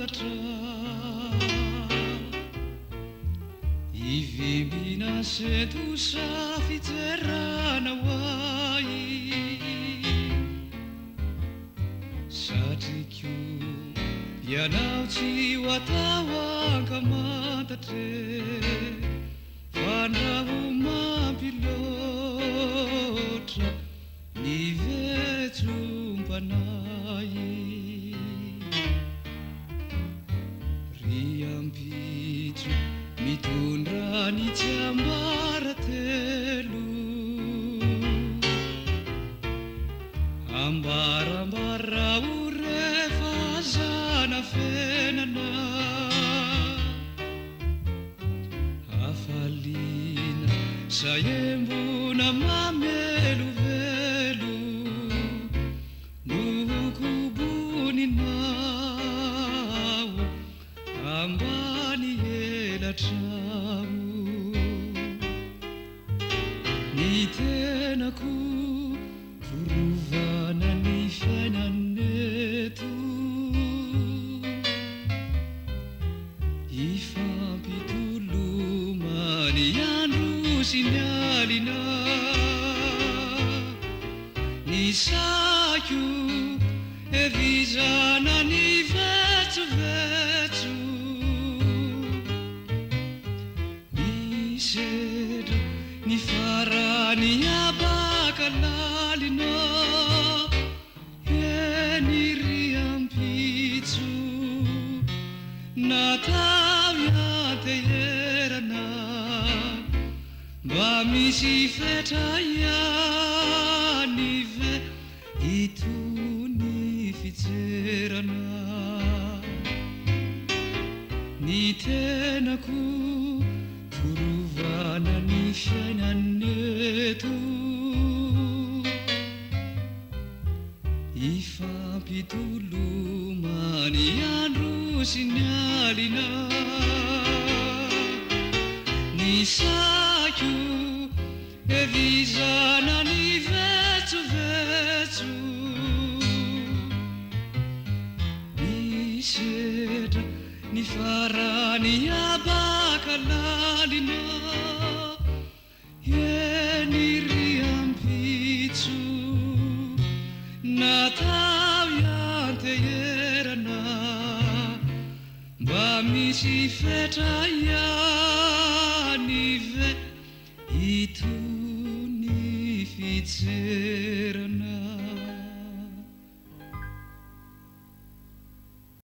fantatra ivimbina sedosa fijerana hoay satriko ianao tsy ho atao ankamantatre fandraho mampiloatra ny vetsompanay ry ampitso mitondra ny tsiambara telo ambarambara o rehefa zana fenana afalina saembona mamelovelo nohokoboninao ambany elatramo ny tenako forovana ny fiainaneto ifampitolomany andro sy ny alina ny sako evizana ny vetsovetso misedra ny farany abaka lalina eny ry ampitso natao iateherana mba misy fetra ihany ve itony fijerana ny tenako forovana ny fiainaneto ifampitolomany andro sy ny alina ny sako evizana ny vetsovetso misedra ny farany abaka lalina eny ry ampitso natao iateherana mba misy fetra ihany ve itony fijerana